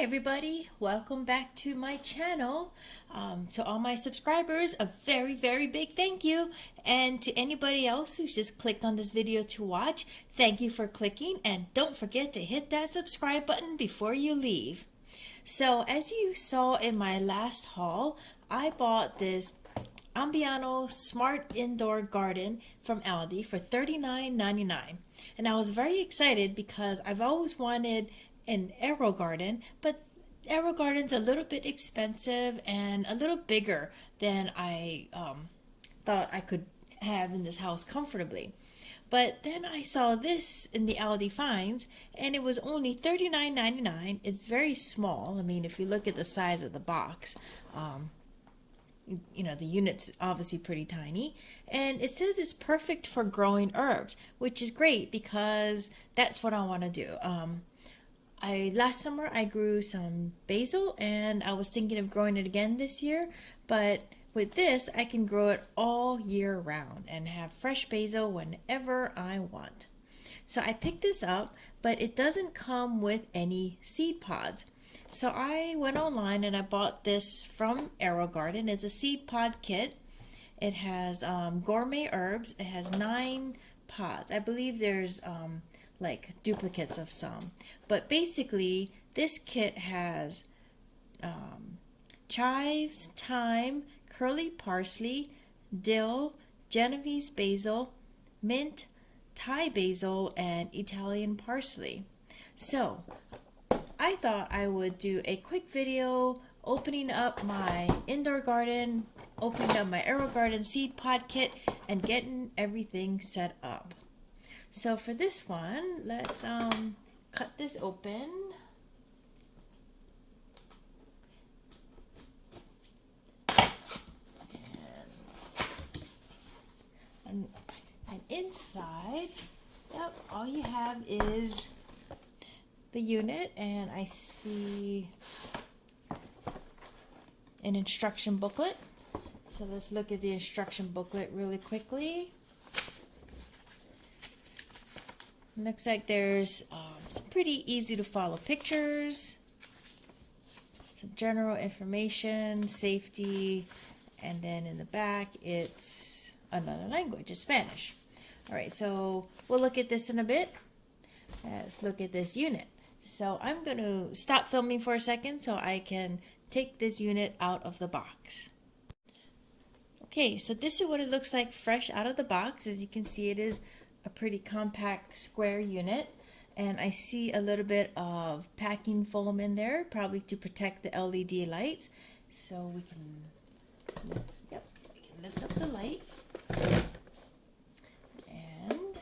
everybody, welcome back to my channel. To all my subscribers, a very big thank you, and to anybody else who's just clicked on this video to watch, thank you for clicking, and don't forget to hit that subscribe button before you leave. So as you saw in my last haul, I bought this Ambiano Smart Indoor Garden from ALDI for $39.99, and I was very excited because I've always wanted an Aerogarden, but Aerogarden's a little bit expensive and a little bigger than I thought I could have in this house comfortably. But then I saw this in the ALDI finds, and it was only $39.99. It's very small. I mean, if you look at the size of the box, you know, the unit's obviously pretty tiny, and it says it's perfect for growing herbs, which is great because that's what I want to do. Last summer I grew some basil, and I was thinking of growing it again this year, but with this I can grow it all year round and have fresh basil whenever I want. So I picked this up, but it doesn't come with any seed pods. So I went online and I bought this from Aerogarden. It's a seed pod kit. It has gourmet herbs. It has 9 pods. I believe there's like duplicates of some, but basically this kit has chives, thyme, curly parsley, dill, Genovese basil, mint, Thai basil, and Italian parsley. So I thought I would do a quick video opening up my indoor garden, opening up my Aerogarden Seed Pod Kit, and getting everything set up. So for this one, let's cut this open. And inside, yep, all you have is the unit, and I see an instruction booklet. So let's look at the instruction booklet really quickly. Looks like there's some pretty easy to follow pictures, some general information, safety, and then in the back it's another language, it's Spanish. Alright, so we'll look at this in a bit. Let's look at this unit. So I'm going to stop filming for a second so I can take this unit out of the box. Okay, so this is what it looks like fresh out of the box. As you can see, it is a pretty compact square unit, and I see a little bit of packing foam in there, probably to protect the LED lights. So we can lift up the light, and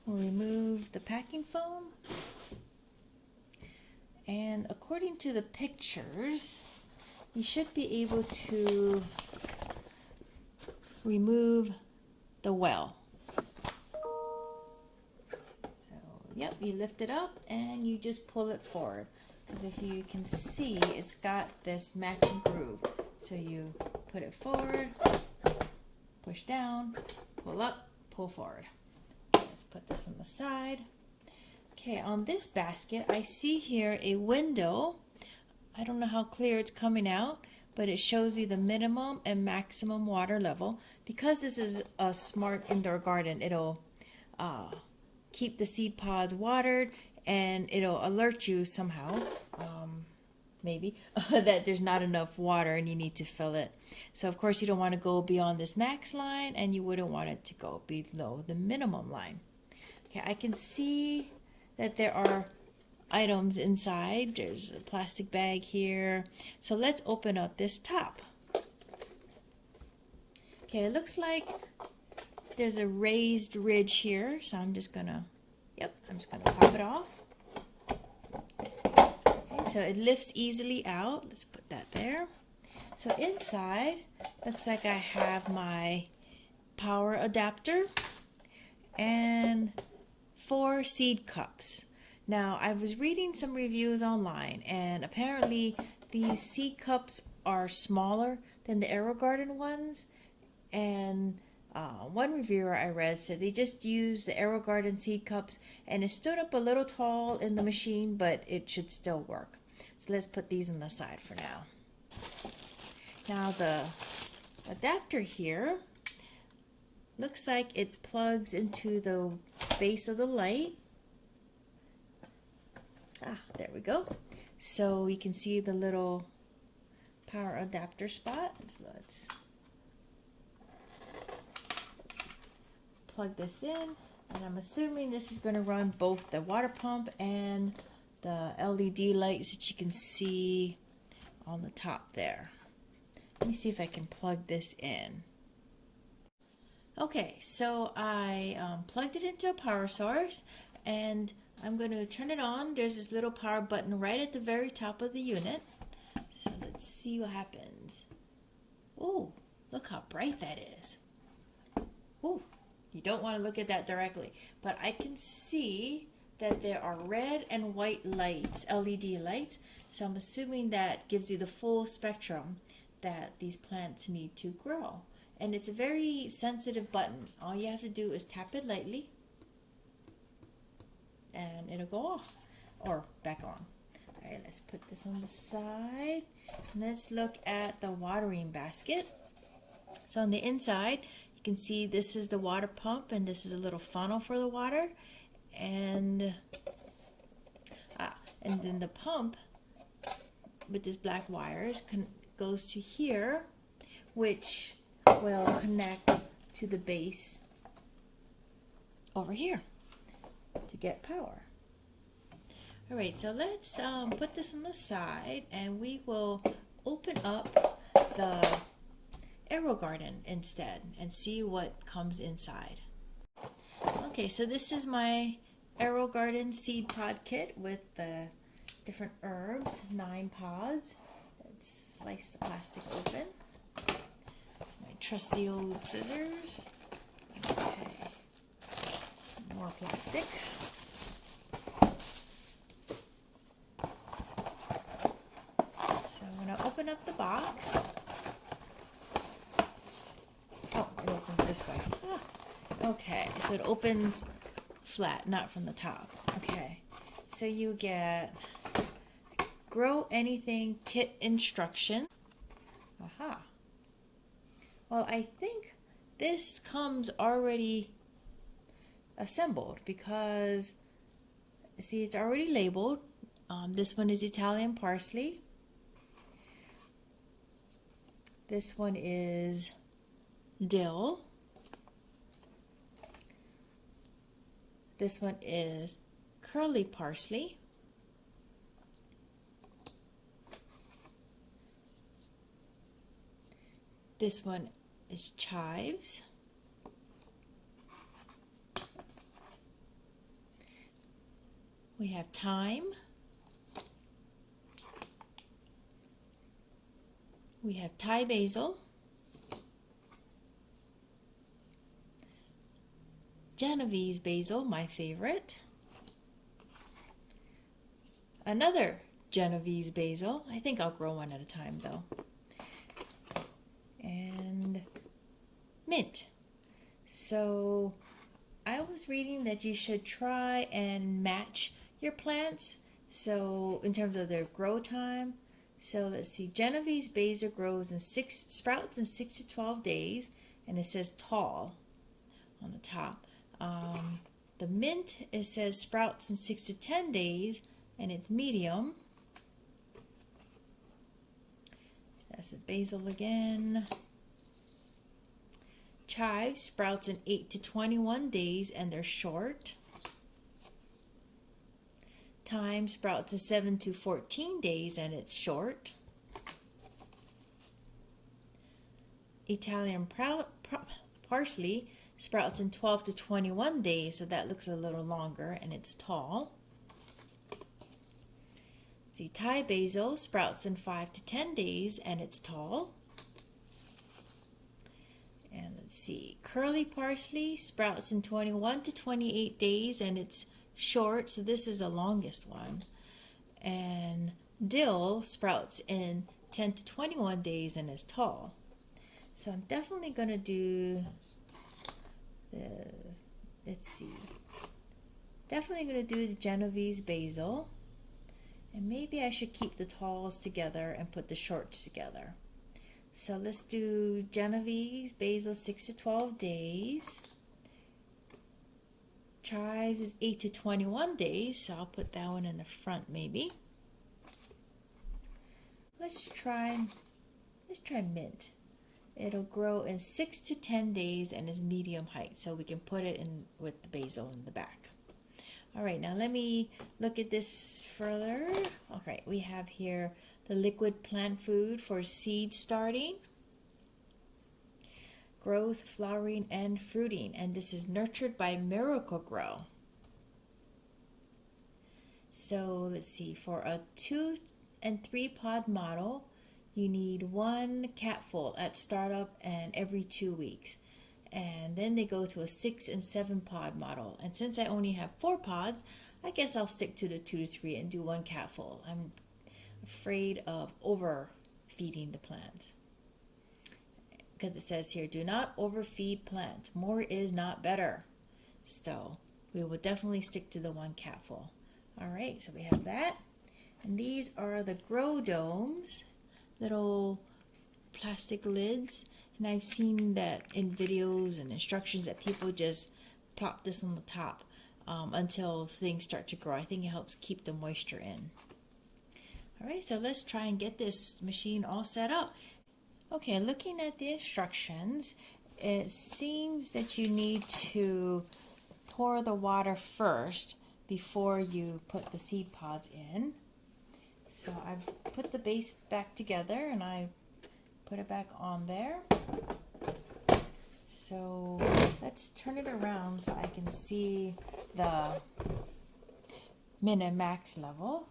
we'll remove the packing foam. And according to the pictures, you should be able to remove the well. Yep, you lift it up and you just pull it forward, because if you can see, it's got this matching groove. So you put it forward, push down, pull up, pull forward. Let's put this on the side. Okay, on this basket, I see here a window. I don't know how clear it's coming out, but it shows you the minimum and maximum water level. Because this is a smart indoor garden, it'll keep the seed pods watered, and it'll alert you somehow, maybe, that there's not enough water and you need to fill it. So of course you don't want to go beyond this max line, and you wouldn't want it to go below the minimum line. Okay, I can see that there are items inside. There's a plastic bag here. So let's open up this top. Okay, it looks like there's a raised ridge here, so I'm just gonna pop it off. Okay, so it lifts easily out. Let's put that there. So inside, looks like I have my power adapter and 4 seed cups. Now, I was reading some reviews online, and apparently these seed cups are smaller than the Aerogarden ones, and one reviewer I read said they just used the Aerogarden seed cups and it stood up a little tall in the machine, but it should still work. So let's put these on the side for now. Now the adapter here looks like it plugs into the base of the light. There we go. So you can see the little power adapter spot. So let's plug this in, and I'm assuming this is going to run both the water pump and the LED lights that you can see on the top there. Let me see if I can plug this in. Okay, so I plugged it into a power source, and I'm going to turn it on. There's this little power button right at the very top of the unit. So let's see what happens. Oh, look how bright that is. Oh, you don't want to look at that directly, but I can see that there are red and white lights, LED lights. So I'm assuming that gives you the full spectrum that these plants need to grow. And it's a very sensitive button. All you have to do is tap it lightly and it'll go off or back on. All right, let's put this on the side. Let's look at the watering basket. So on the inside, you can see this is the water pump and this is a little funnel for the water. And then the pump with these black wires goes to here, which will connect to the base over here to get power. All right, so let's put this on the side and we will open up the Aerogarden instead and see what comes inside. Okay, so this is my Aerogarden Seed Pod Kit with the different herbs, 9 pods. Let's slice the plastic open. My trusty old scissors. Okay, more plastic. So I'm going to open up the box. Oh, it opens this way. Okay, so it opens flat, not from the top. Okay, so you get Grow Anything Kit instruction. Aha. Well, I think this comes already assembled because, see, it's already labeled. This one is Italian parsley. This one is dill. This one is curly parsley. This one is chives. We have thyme. We have Thai basil. Genovese basil, my favorite. Another Genovese basil. I think I'll grow one at a time though. And mint. So I was reading that you should try and match your plants. So in terms of their grow time. So let's see, Genovese basil grows in sprouts in 6 to 12 days, and it says tall on the top. The mint, it says sprouts in 6 to 10 days, and it's medium. That's the basil again. Chives sprouts in 8 to 21 days, and they're short. Thyme sprouts in 7 to 14 days, and it's short. Italian parsley sprouts in 12 to 21 days, so that looks a little longer, and it's tall. See, Thai basil sprouts in 5 to 10 days, and it's tall. And let's see, curly parsley sprouts in 21 to 28 days, and it's short, so this is the longest one. And dill sprouts in 10 to 21 days and is tall. So I'm definitely going to do let's see. Definitely going to do the Genovese Basil. And maybe I should keep the talls together and put the shorts together. So let's do Genovese Basil 6 to 12 days. Chives is 8 to 21 days, so I'll put that one in the front maybe. Let's try mint. It'll grow in 6 to 10 days and is medium height, so we can put it in with the basil in the back. All right, now let me look at this further. All right, we have here the liquid plant food for seed starting, growth, flowering, and fruiting, and this is nurtured by Miracle-Gro. So let's see, for a 2 and 3 pod model, you need 1 catful at startup and every 2 weeks. And then they go to a 6 and 7 pod model. And since I only have 4 pods, I guess I'll stick to the 2 to 3 and do 1 catful. I'm afraid of overfeeding the plants. Because it says here, do not overfeed plants. More is not better. So we will definitely stick to the 1 catful. All right, so we have that. And these are the grow domes, little plastic lids. And I've seen that in videos and instructions that people just plop this on the top until things start to grow. I think it helps keep the moisture in. All right, so let's try and get this machine all set up. Okay, looking at the instructions, it seems that you need to pour the water first before you put the seed pods in. So I've put the base back together and I put it back on there. So let's turn it around so I can see the min and max level.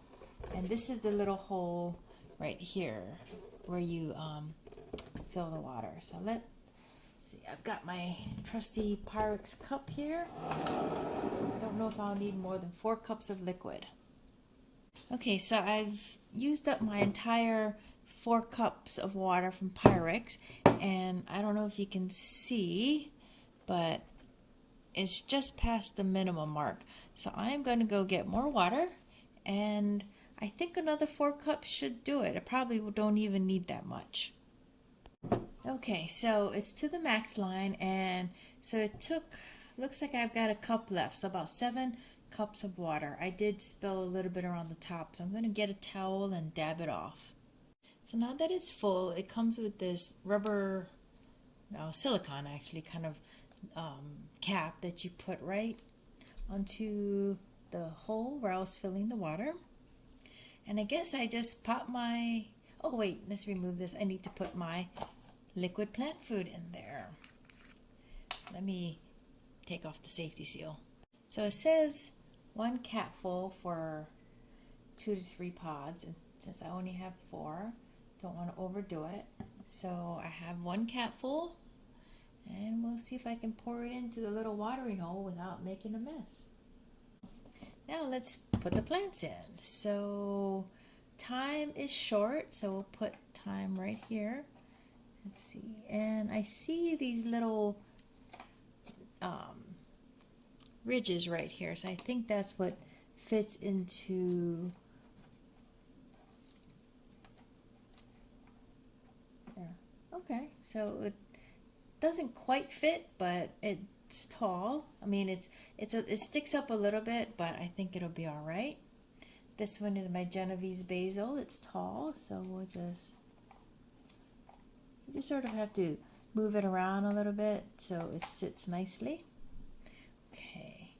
And this is the little hole right here where you fill the water. So let's see, I've got my trusty Pyrex cup here. Don't know if I'll need more than 4 cups of liquid. Okay, so I've used up my entire 4 cups of water from Pyrex, and I don't know if you can see, but it's just past the minimum mark. So I'm going to go get more water, and I think another 4 cups should do it. I probably don't even need that much. Okay, so it's to the max line, and so it took, looks like I've got a cup left, so about 7 cups of water. I did spill a little bit around the top, so I'm going to get a towel and dab it off. So now that it's full, it comes with this rubber, silicone actually, kind of cap that you put right onto the hole where I was filling the water. And I guess I just pop my, oh wait, let's remove this. I need to put my liquid plant food in there. Let me take off the safety seal. So it says 1 catful for 2 to 3 pods, and since I only have 4, don't want to overdo it. So I have 1 catful, and we'll see if I can pour it into the little watering hole without making a mess. Now let's put the plants in. So time is short, so we'll put time right here. Let's see, and I see these little ridges right here, so I think that's what fits into there. Okay, so it doesn't quite fit, but it's tall. I mean, it sticks up a little bit, but I think it'll be all right. This one is my Genovese Basil. It's tall, so we'll just sort of have to move it around a little bit so it sits nicely. Okay,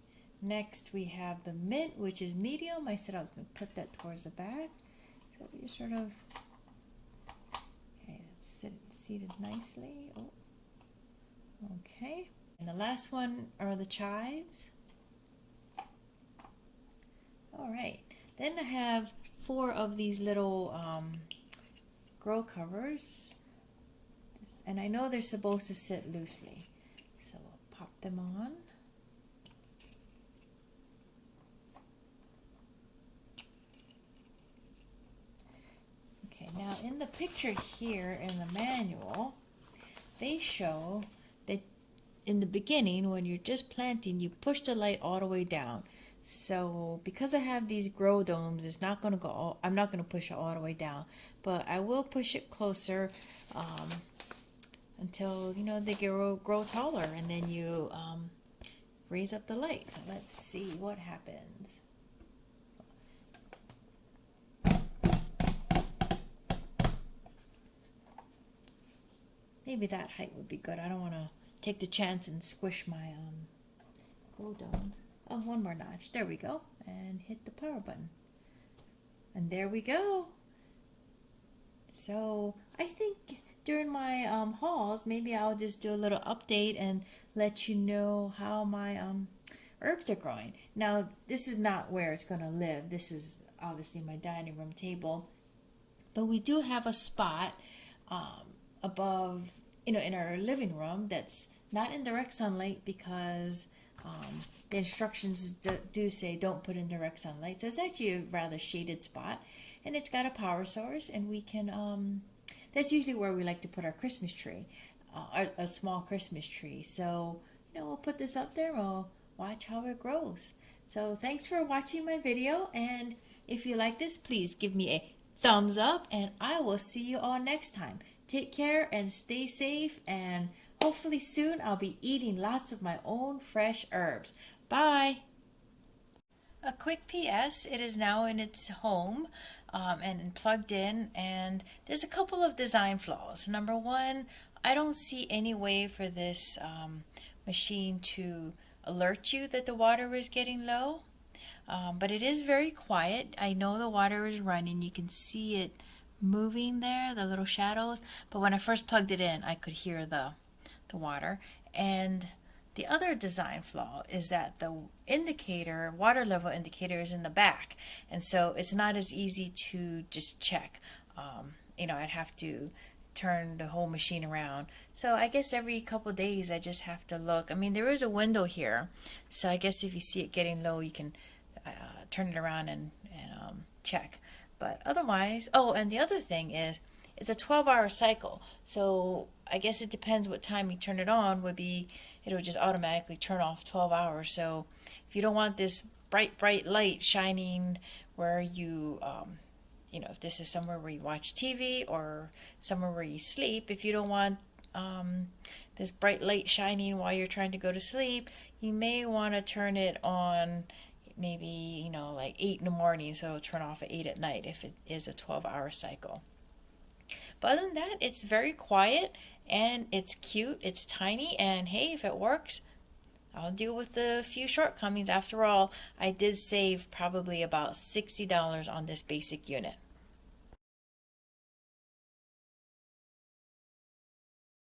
next we have the mint, which is medium. I said I was going to put that towards the back. So you sort of, okay, it's seated nicely. Oh, okay. And the last one are the chives. All right, then I have 4 of these little grow covers. And I know they're supposed to sit loosely, so we'll pop them on. Okay, now in the picture here in the manual, they show that in the beginning, when you're just planting, you push the light all the way down. So because I have these grow domes, it's not going to go all, I'm not going to push it all the way down, but I will push it closer until, you know, they grow taller, and then you raise up the light. So let's see what happens. Maybe that height would be good. I don't want to take the chance and squish my grow dome. Oh, one more notch. There we go. And hit the power button. And there we go. So I think during my hauls, maybe I'll just do a little update and let you know how my herbs are growing. Now, this is not where it's going to live. This is obviously my dining room table. But we do have a spot above, you know, in our living room that's not in direct sunlight, because the instructions do say don't put in direct sunlight. So it's actually a rather shaded spot, and it's got a power source, and we can that's usually where we like to put our Christmas tree, a small Christmas tree. So, you know, we'll put this up there, we'll watch how it grows. So thanks for watching my video, and if you like this, please give me a thumbs up, and I will see you all next time. Take care and stay safe, and hopefully soon I'll be eating lots of my own fresh herbs. Bye! A quick PS, it is now in its home and plugged in, and there's a couple of design flaws. Number one, I don't see any way for this machine to alert you that the water is getting low, but it is very quiet. I know the water is running. You can see it moving there, the little shadows, but when I first plugged it in, I could hear the water. And the other design flaw is that the indicator, water level indicator, is in the back, and so it's not as easy to just check. You know, I'd have to turn the whole machine around. So I guess every couple days I just have to look. I mean, there is a window here, so I guess if you see it getting low, you can turn it around and check. But otherwise, oh, and the other thing is, it's a 12-hour cycle. So I guess it depends what time you turn it on. It'll just automatically turn off 12 hours. So if you don't want this bright light shining where you, you know, if this is somewhere where you watch TV or somewhere where you sleep, if you don't want this bright light shining while you're trying to go to sleep, you may want to turn it on maybe, you know, like 8 in the morning, so it'll turn off at 8 at night if it is a 12-hour cycle. But other than that, it's very quiet, and it's cute, it's tiny, and hey, if it works, I'll deal with the few shortcomings. After all, I did save probably about $60 on this basic unit.